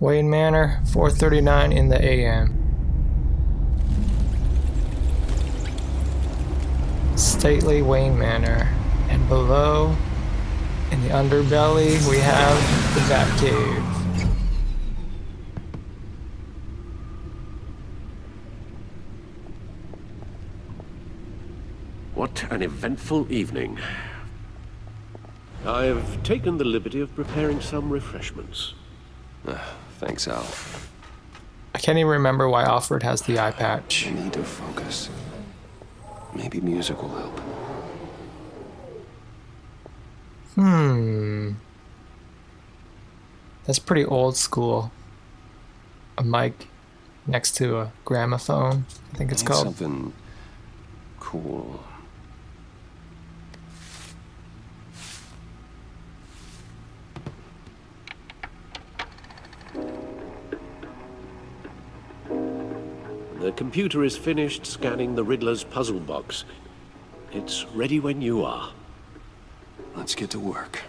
Wayne Manor, 4:39 in the AM. Stately Wayne Manor. And below, in the underbelly, we have the Batcave. What an eventful evening. I've taken the liberty of preparing some refreshments. Thanks, Al. I can't even remember why Alfred has the eye patch. I need to focus. Maybe music will help. That's pretty old school. A mic next to a gramophone, I think it's called. Something cool. The computer is finished scanning the Riddler's puzzle box. It's ready when you are. Let's get to work.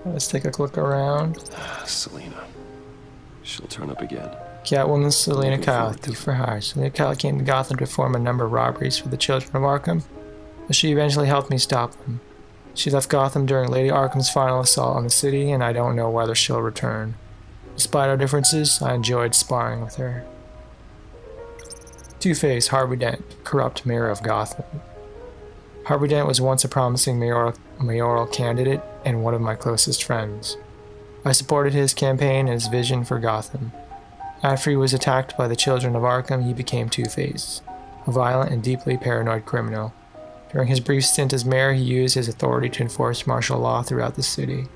Let's take a look around. Selena. She'll turn up again. Catwoman Selena Kyle, thief for hire. Selena Kyle came to Gotham to perform a number of robberies for the children of Arkham, but she eventually helped me stop them. She left Gotham during Lady Arkham's final assault on the city, and I don't know whether she'll return. Despite our differences, I enjoyed sparring with her. Two-Face, Harvey Dent, corrupt mayor of Gotham. Harvey Dent was once a promising mayoral candidate and one of my closest friends. I supported his campaign and his vision for Gotham. After he was attacked by the children of Arkham, he became Two-Face, a violent and deeply paranoid criminal. During his brief stint as mayor, he used his authority to enforce martial law throughout the city.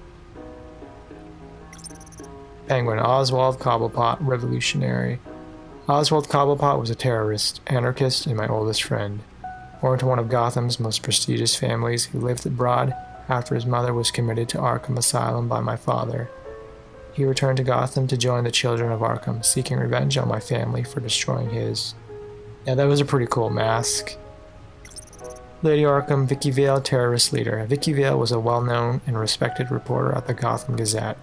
Penguin, Oswald Cobblepot, revolutionary. Oswald Cobblepot was a terrorist, anarchist, and my oldest friend. Born to one of Gotham's most prestigious families, he lived abroad after his mother was committed to Arkham Asylum by my father. He returned to Gotham to join the children of Arkham, seeking revenge on my family for destroying his. Yeah, that was a pretty cool mask. Lady Arkham, Vicky Vale, terrorist leader. Vicky Vale was a well-known and respected reporter at the Gotham Gazette.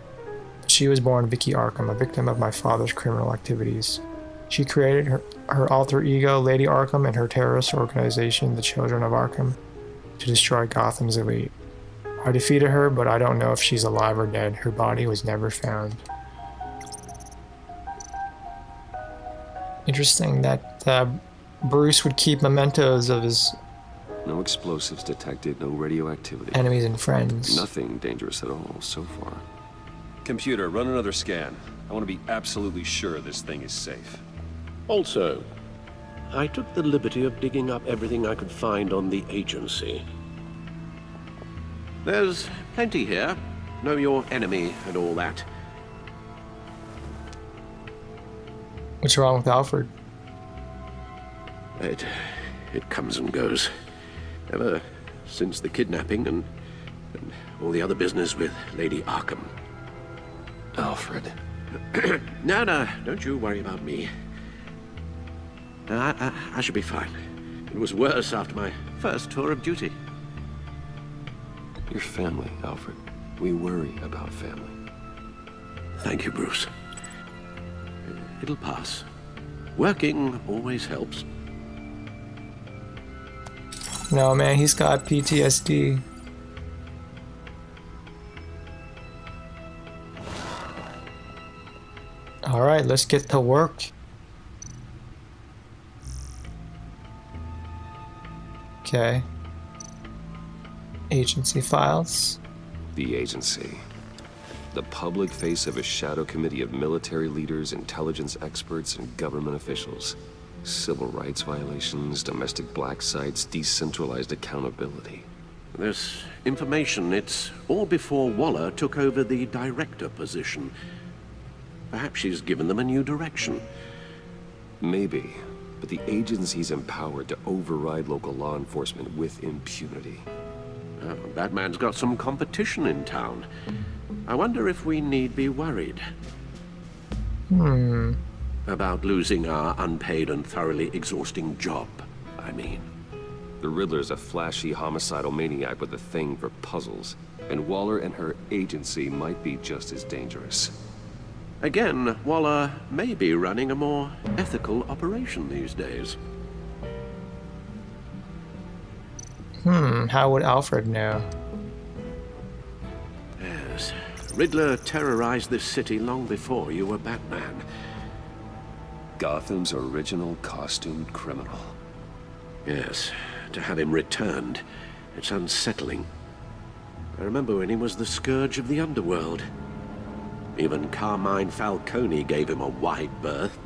But she was born Vicky Arkham, a victim of my father's criminal activities. She created her alter ego, Lady Arkham, and her terrorist organization, the Children of Arkham, to destroy Gotham's elite. I defeated her, but I don't know if she's alive or dead. Her body was never found. Interesting that Bruce would keep mementos of his No explosives detected, no radioactivity. enemies and friends. Nothing dangerous at all so far. Computer, run another scan. I want to be absolutely sure this thing is safe. Also, I took the liberty of digging up everything I could find on the agency. There's plenty here. Know your enemy and all that. What's wrong with Alfred? It comes and goes. Ever since the kidnapping and all the other business with Lady Arkham. Alfred. No, don't you worry about me. I should be fine. It was worse after my first tour of duty. Your family, Alfred. We worry about family. Thank you, Bruce. It'll pass. Working always helps. No, man, he's got PTSD. Alright, let's get to work. Okay. Agency files. The agency. The public face of a shadow committee of military leaders, intelligence experts, and government officials. Civil rights violations, domestic black sites, decentralized accountability. This information, it's all before Waller took over the director position. Perhaps she's given them a new direction. Maybe, but the agency's empowered to override local law enforcement with impunity. Batman's got some competition in town. I wonder if we need be worried. About losing our unpaid and thoroughly exhausting job, I mean. The Riddler's a flashy, homicidal maniac with a thing for puzzles. And Waller and her agency might be just as dangerous. Again, Waller may be running a more ethical operation these days. How would Alfred know? Yes. Riddler terrorized this city long before you were Batman. Gotham's original costumed criminal. Yes. To have him returned, it's unsettling. I remember when he was the scourge of the underworld. Even Carmine Falcone gave him a wide berth.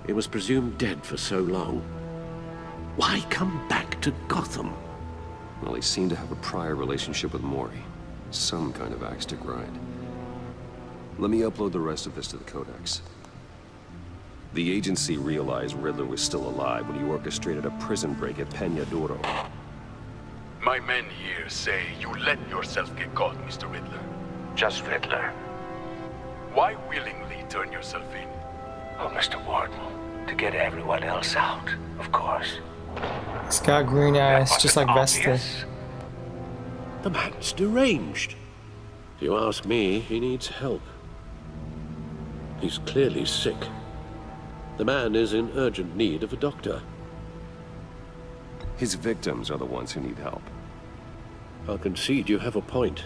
He was presumed dead for so long. Why come back to Gotham? Well, he seemed to have a prior relationship with Maury. Some kind of axe to grind. Let me upload the rest of this to the Codex. The agency realized Riddler was still alive when he orchestrated a prison break at Peñadoro. My men here say you let yourself get caught, Mr. Riddler. Just Riddler. Why willingly turn yourself in? Oh, Mr. Warden, to get everyone else out, of course. He's got green eyes, just like Vesta. Obvious. The man's deranged. If you ask me, he needs help. He's clearly sick. The man is in urgent need of a doctor. His victims are the ones who need help. I'll concede you have a point.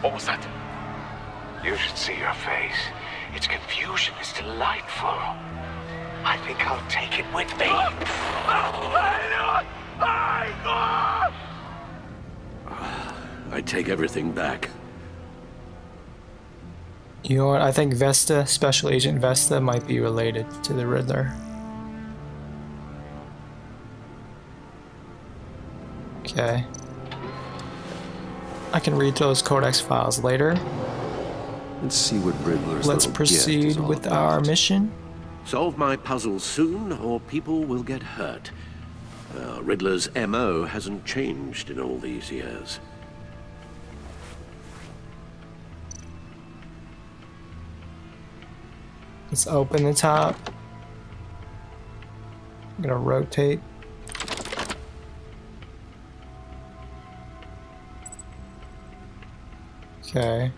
What was that? You should see your face. Its confusion is delightful. I think I'll take it with me. I take everything back. You know what? I think Vesta, Special Agent Vesta, might be related to the Riddler. Okay. I can read those Codex files later. Let's see what Riddler's Let's little gift is proceed all with about. our mission. Solve my puzzles soon, or people will get hurt. Riddler's MO hasn't changed in all these years. Let's open the top. I'm gonna rotate. Okay.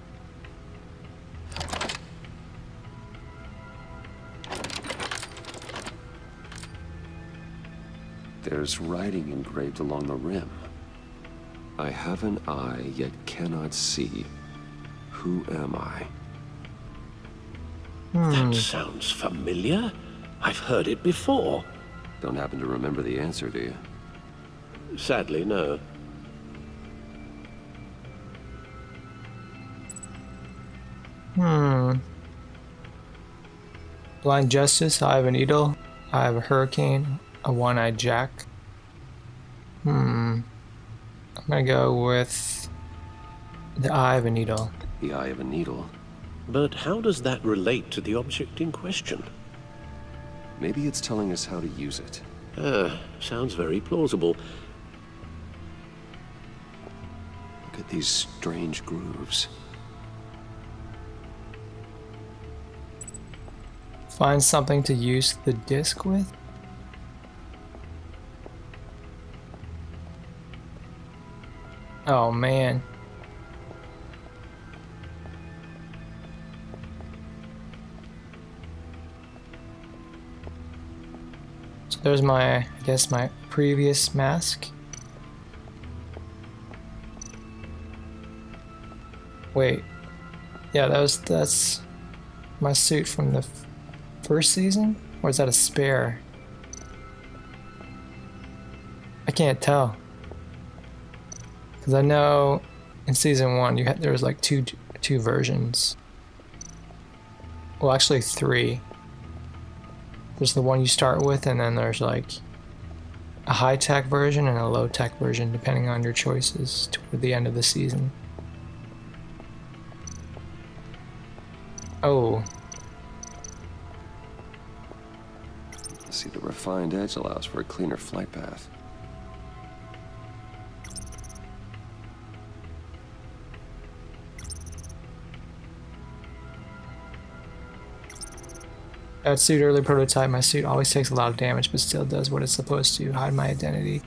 There's writing engraved along the rim. I have an eye, yet cannot see. Who am I? That sounds familiar. I've heard it before. Don't happen to remember the answer, do you? Sadly, no. Blind Justice, I have a needle. I have a hurricane, a one-eyed Jack. I'm gonna go with the Eye of a Needle. The eye of a needle. But how does that relate to the object in question? Maybe it's telling us how to use it. Sounds very plausible. Look at these strange grooves. Find something to use the disc with? Oh man. So there's my, I guess, my previous mask. Wait. Yeah, that's my suit from the first season? Or is that a spare? I can't tell. Because I know in season 1 there was like two versions. Well, actually 3. There's the one you start with, and then there's like a high-tech version and a low-tech version, depending on your choices toward the end of the season. Oh. See, the refined edge allows for a cleaner flight path. That suit, early prototype. My suit always takes a lot of damage, but still does what it's supposed to: hide my identity,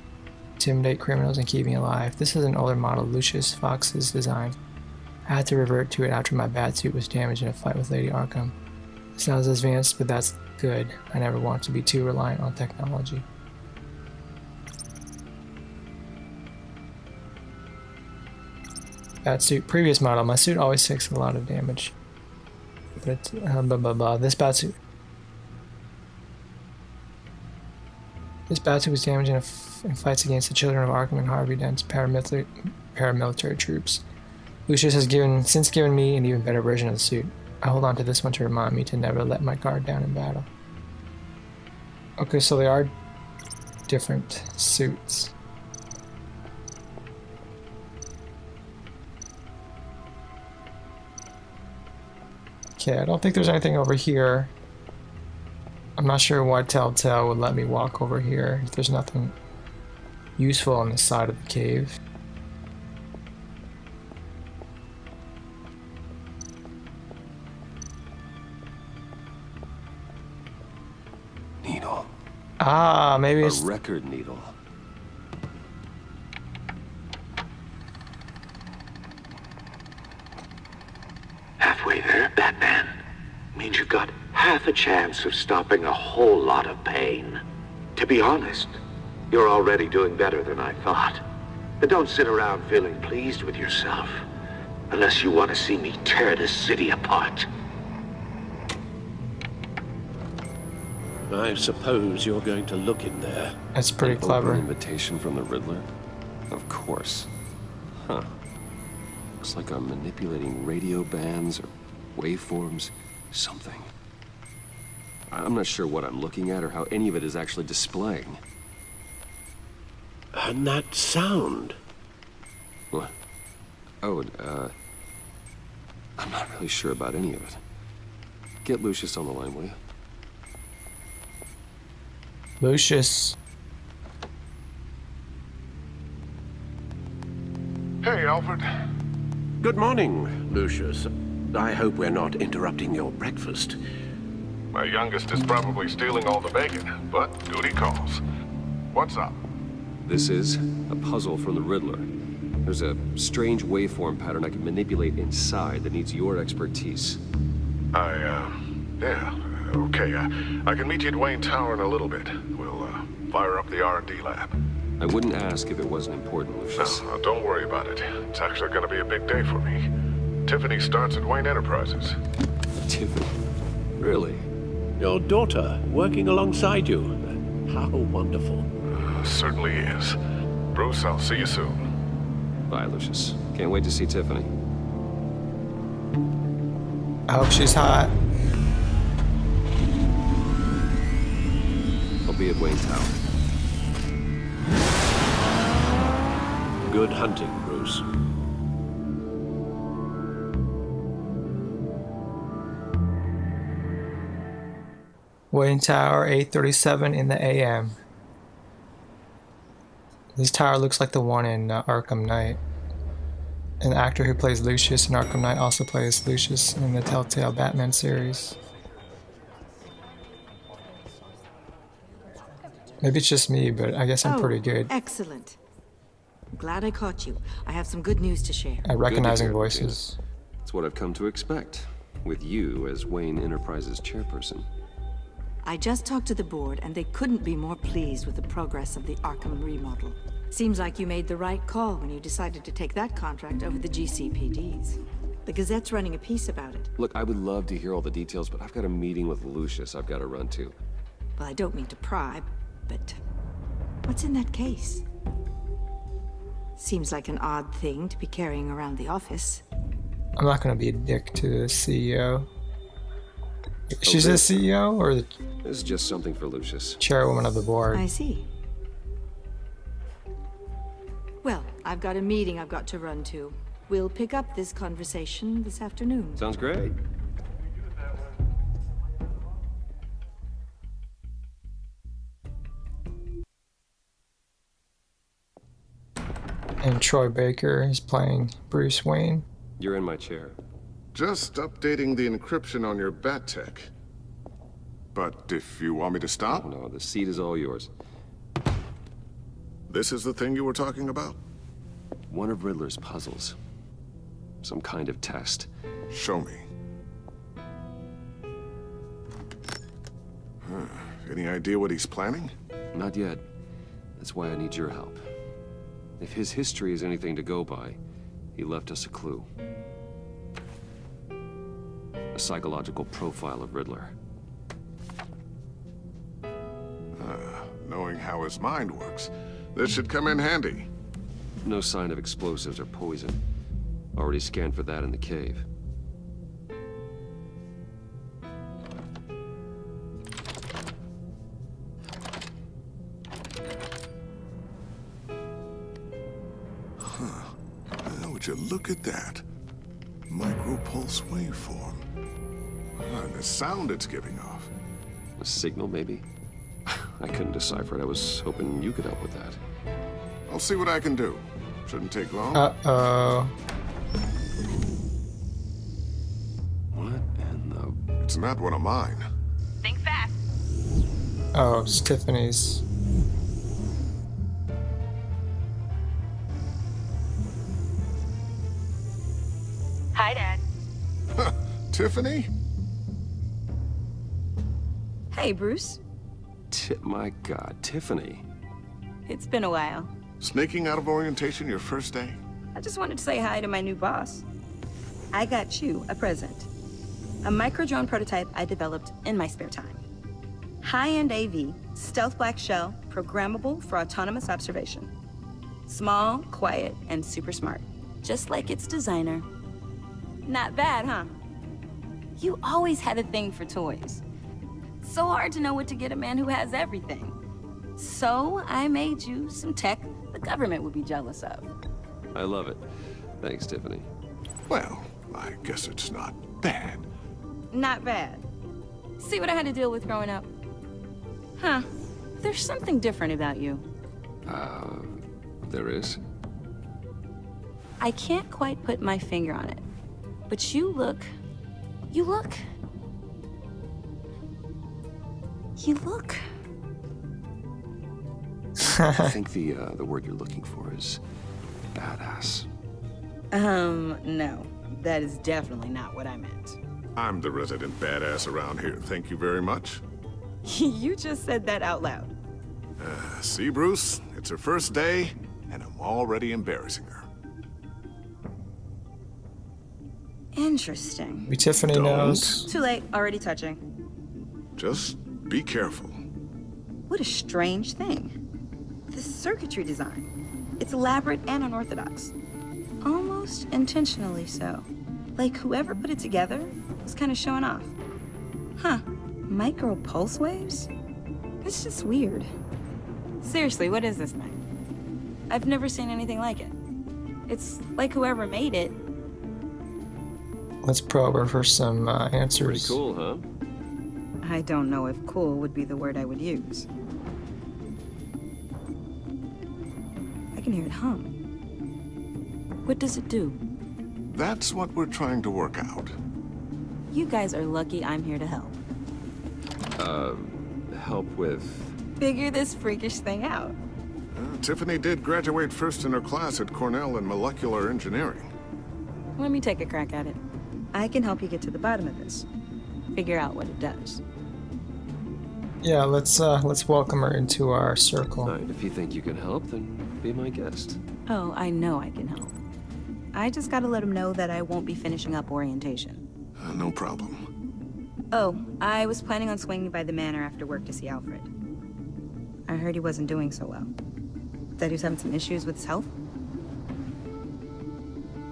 intimidate criminals, and keep me alive. This is an older model, Lucius Fox's design. I had to revert to it after my batsuit was damaged in a fight with Lady Arkham. It sounds advanced, but that's good. I never want to be too reliant on technology. Batsuit, previous model. My suit always takes a lot of damage. But it's, This batsuit. This batsuit was damaged in fights against the children of Arkham and Harvey Dent's paramilitary troops. Lucius has since given me an even better version of the suit. I hold on to this one to remind me to never let my guard down in battle. Okay, so they are different suits. Okay, I don't think there's anything over here. I'm not sure why Telltale would let me walk over here if there's nothing useful on this side of the cave. Needle. Ah, maybe it's... A record needle. Halfway there, Batman. Means you've got half a chance of stopping a whole lot of pain. To be honest, you're already doing better than I thought. But don't sit around feeling pleased with yourself. Unless you want to see me tear this city apart. I suppose you're going to look in there. That's pretty An clever. open invitation from the Riddler? Of course. Huh. Looks like I'm manipulating radio bands or waveforms. Something. I'm not sure what I'm looking at or how any of it is actually displaying. And that sound. What? Oh, I'm not really sure about any of it. Get Lucius on the line, will you? Lucius. Hey, Alfred. Good morning, Lucius. I hope we're not interrupting your breakfast. My youngest is probably stealing all the bacon, but duty calls. What's up? This is a puzzle from the Riddler. There's a strange waveform pattern I can manipulate inside that needs your expertise. Yeah, okay. I can meet you at Wayne Tower in a little bit. We'll, fire up the R&D lab. I wouldn't ask if it wasn't important, Lucius. No, don't worry about it. It's actually gonna be a big day for me. Tiffany starts at Wayne Enterprises. Tiffany? Really? Your daughter working alongside you. How wonderful. Certainly is. Bruce, I'll see you soon. Bye, Lucius. Can't wait to see Tiffany. I hope she's hot. I'll be at Wayne Tower. Good hunting, Bruce. Wayne Tower, 8:37 in the AM. This tower looks like the one in Arkham Knight. An actor who plays Lucius in Arkham Knight also plays Lucius in the Telltale Batman series. Maybe it's just me, but I guess I'm pretty good Excellent. I'm glad I caught you. I have some good news to share. at recognizing Good to hear, voices. That's what I've come to expect, with you as Wayne Enterprises chairperson. I just talked to the board, and they couldn't be more pleased with the progress of the Arkham remodel. Seems like you made the right call when you decided to take that contract over the GCPD's. The Gazette's running a piece about it. Look, I would love to hear all the details, but I've got a meeting with Lucius I've got to run to. Well, I don't mean to pry, but what's in that case? Seems like an odd thing to be carrying around the office. I'm not gonna be a dick to the CEO. She's the CEO or the This is just something for Lucius. chairwoman of the board? I see. Well, I've got a meeting I've got to run to. We'll pick up this conversation this afternoon. Sounds great. And Troy Baker is playing Bruce Wayne. You're in my chair. Just updating the encryption on your bat tech. But if you want me to stop, No, the seat is all yours. this is the thing you were talking about? One of Riddler's puzzles. Some kind of test. Show me. Any idea what he's planning? Not yet. That's why I need your help. If his history is anything to go by, he left us a clue. A psychological profile of Riddler. Knowing how his mind works, this should come in handy. No sign of explosives or poison. Already scanned for that in the cave. Would you look at that? Micropulse waveform. And the sound it's giving off. A signal, maybe? I couldn't decipher it. I was hoping you could help with that. I'll see what I can do. Shouldn't take long. Uh-oh. What in the... It's not one of mine. Think fast. Oh, it's Tiffany's. Hi, Dad. Tiffany? Hey, Bruce. My God, Tiffany. It's been a while. Sneaking out of orientation your first day? I just wanted to say hi to my new boss. I got you a present. A micro-drone prototype I developed in my spare time. High-end AV, stealth black shell, programmable for autonomous observation. Small, quiet, and super smart. Just like its designer. Not bad, huh? You always had a thing for toys. So hard to know what to get a man who has everything. So I made you some tech the government would be jealous of. I love it. Thanks, Tiffany. Well, I guess it's not bad. Not bad. See what I had to deal with growing up? Huh. There's something different about you. There is? I can't quite put my finger on it. But you look... You look... I think the word you're looking for is badass. No. That is definitely not what I meant. I'm the resident badass around here. Thank you very much. You just said that out loud. See, Bruce? It's her first day, and I'm already embarrassing her. Interesting. Maybe Tiffany knows. Too late. Already touching. Just be careful. What a strange thing. The circuitry design. It's elaborate and unorthodox. Almost intentionally so. Like whoever put it together was kind of showing off. Huh. Micro pulse waves? It's just weird. Seriously, what is this thing? I've never seen anything like it. It's like whoever made it. Let's probe her for some answers. Pretty cool, huh? I don't know if cool would be the word I would use. I can hear it hum. What does it do? That's what we're trying to work out. You guys are lucky I'm here to help. Help with... Figure this freakish thing out. Tiffany did graduate first in her class at Cornell in molecular engineering. Let me take a crack at it. I can help you get to the bottom of this. Figure out what it does. Yeah, let's welcome her into our circle. All right, if you think you can help, then be my guest. Oh, I know I can help. I just gotta let him know that I won't be finishing up orientation. No problem. Oh, I was planning on swinging by the manor after work to see Alfred. I heard he wasn't doing so well. That he was having some issues with his health?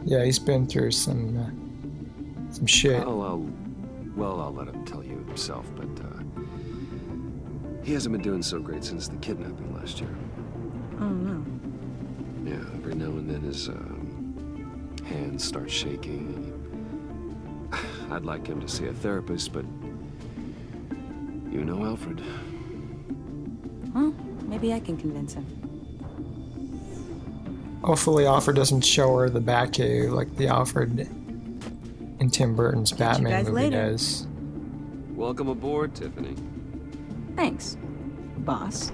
Yeah, he's been through some shit. I'll let him tell you himself, but he hasn't been doing so great since the kidnapping last year. Oh, no. Yeah, every now and then his hands start shaking. I'd like him to see a therapist, but you know Alfred. Well, maybe I can convince him. Hopefully Alfred doesn't show her the Batcave like the Alfred in Tim Burton's Batman guys movie later. does. Welcome aboard, Tiffany. Thanks, boss.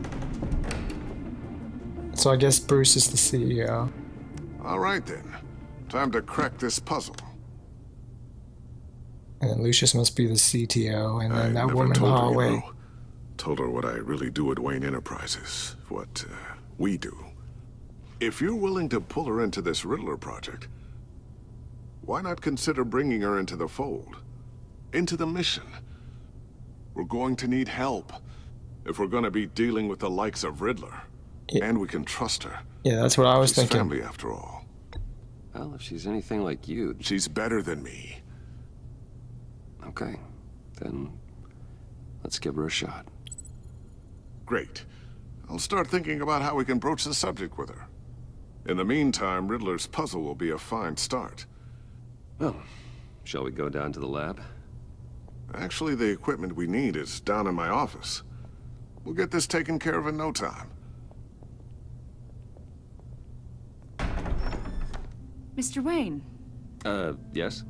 So I guess Bruce is the CEO. All right then. Time to crack this puzzle. And then Lucius must be the CTO, and then I that never woman in the told her, hallway. you know. Told her what I really do at Wayne Enterprises. What we do. If you're willing to pull her into this Riddler project, why not consider bringing her into the fold? Into the mission? We're going to need help if we're going to be dealing with the likes of Riddler. Yeah. And we can trust her. Yeah, that's what I was She's thinking. family after all. Well, if she's anything like you... She's better than me. Okay, then let's give her a shot. Great. I'll start thinking about how we can broach the subject with her. In the meantime, Riddler's puzzle will be a fine start. Well, shall we go down to the lab? Actually, the equipment we need is down in my office. We'll get this taken care of in no time. Mr. Wayne, Yes?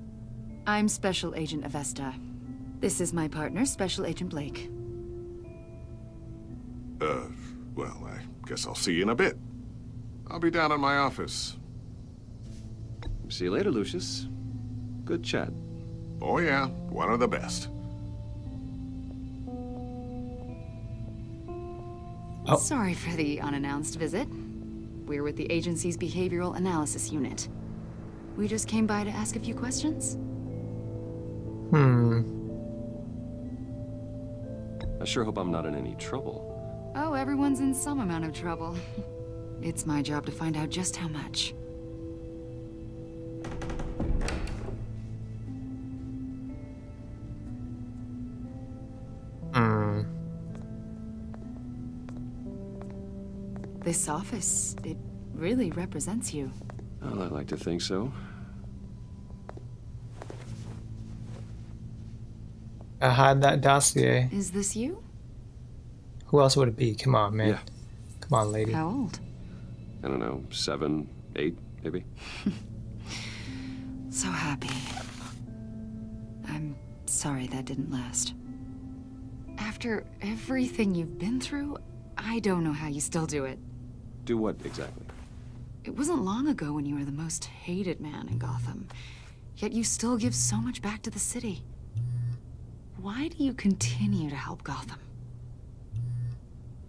I'm Special Agent Avesta. This is my partner, Special Agent Blake. Well, I guess I'll see you in a bit. I'll be down in my office. See you later, Lucius. Good chat. Oh yeah, one of the best. Oh. Sorry for the unannounced visit. We're with the agency's Behavioral Analysis Unit. We just came by to ask a few questions. I sure hope I'm not in any trouble. Oh, everyone's in some amount of trouble. It's my job to find out just how much. This office, it really represents you. Well, I'd like to think so. I had that dossier. Is this you? Who else would it be? Come on, man. Yeah. Come on, lady. How old? I don't know, 7, 8, maybe? So happy. I'm sorry that didn't last. After everything you've been through, I don't know how you still do it. Do what, exactly? It wasn't long ago when you were the most hated man in Gotham, yet you still give so much back to the city. Why do you continue to help Gotham?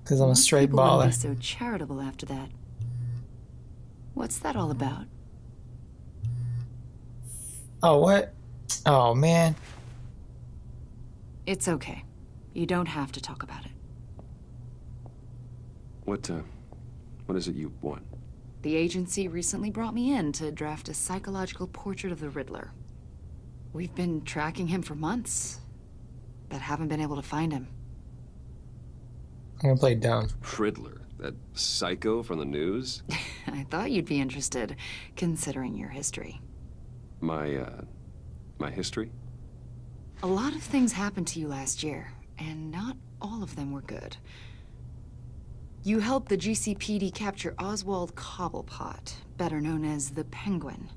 Because I'm a Most straight people wouldn't baller. be so charitable after that. What's that all about? Oh, what? Oh, man. It's okay. You don't have to talk about it. What is it you want? The agency recently brought me in to draft a psychological portrait of the Riddler. We've been tracking him for months, but haven't been able to find him. I'm gonna play dumb. Riddler, that psycho from the news? I thought you'd be interested, considering your history. My history? A lot of things happened to you last year, and not all of them were good. You helped the GCPD capture Oswald Cobblepot, better known as the Penguin.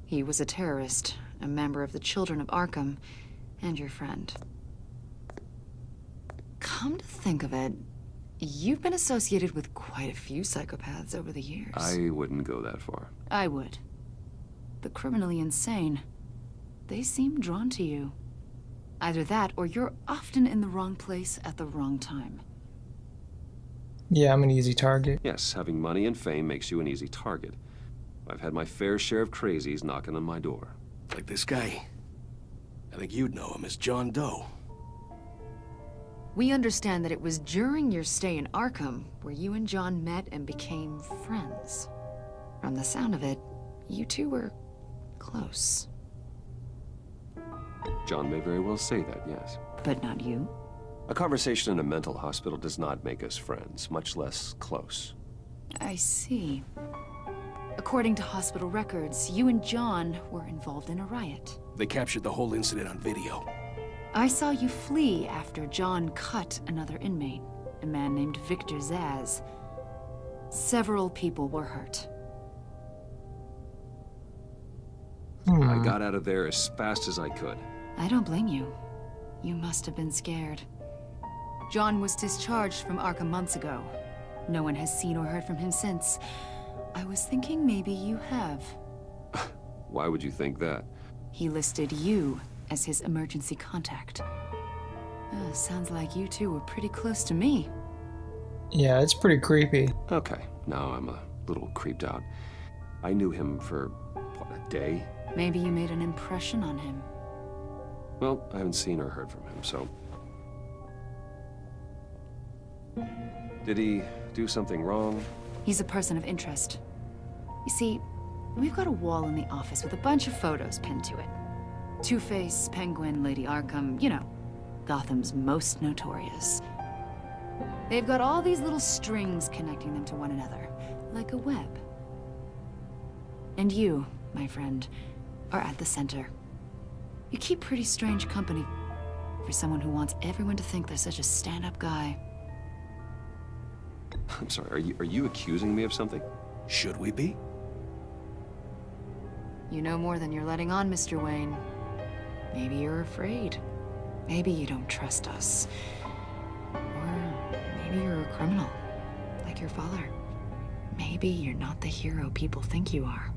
He was a terrorist, a member of the Children of Arkham, and your friend. Come to think of it, you've been associated with quite a few psychopaths over the years. I wouldn't go that far. I would. The criminally insane. They seem drawn to you. Either that, or you're often in the wrong place at the wrong time. Yeah, I'm an easy target. Yes, having money and fame makes you an easy target. I've had my fair share of crazies knocking on my door. Like this guy. I think you'd know him as John Doe. We understand that it was during your stay in Arkham where you and John met and became friends. From the sound of it, you two were close. John may very well say that, yes. But not you. A conversation in a mental hospital does not make us friends, much less close. I see. According to hospital records, you and John were involved in a riot. They captured the whole incident on video. I saw you flee after John cut another inmate, a man named Victor Zaz. Several people were hurt. I got out of there as fast as I could. I don't blame you. You must have been scared. John was discharged from Arkham months ago. No one has seen or heard from him since. I was thinking maybe you have. Why would you think that? He listed you as his emergency contact. Sounds like you two were pretty close to me. Yeah, it's pretty creepy. Okay, now I'm a little creeped out. I knew him for, what, a day? Maybe you made an impression on him. Well, I haven't seen or heard from him, so... Did he do something wrong? He's a person of interest. You see, we've got a wall in the office with a bunch of photos pinned to it. Two-Face, Penguin, Lady Arkham, you know, Gotham's most notorious. They've got all these little strings connecting them to one another, like a web. And you, my friend, are at the center. You keep pretty strange company for someone who wants everyone to think they're such a stand-up guy. I'm sorry, are you accusing me of something? Should we be? You know more than you're letting on, Mr. Wayne. Maybe you're afraid. Maybe you don't trust us. Or maybe you're a criminal, like your father. Maybe you're not the hero people think you are.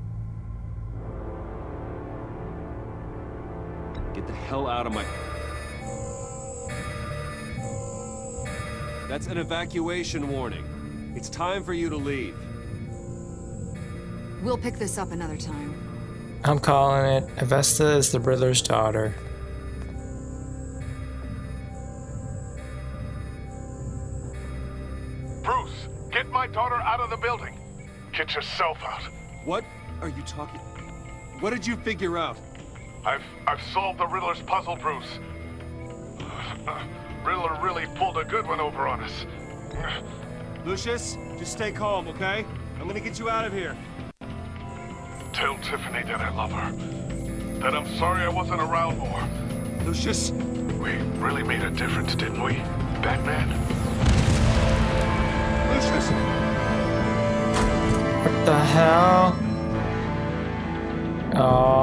Get the hell out of my... That's an evacuation warning. It's time for you to leave. We'll pick this up another time. I'm calling it. Avesta is the Riddler's daughter. Bruce, get my daughter out of the building. Get yourself out. What are you talking... What did you figure out? I've solved the Riddler's puzzle, Bruce. Riddler really pulled a good one over on us. Lucius, just stay calm, okay? I'm gonna get you out of here. Tell Tiffany that I love her. That I'm sorry I wasn't around more. Lucius? We really made a difference, didn't we, Batman? Lucius! What the hell? Oh.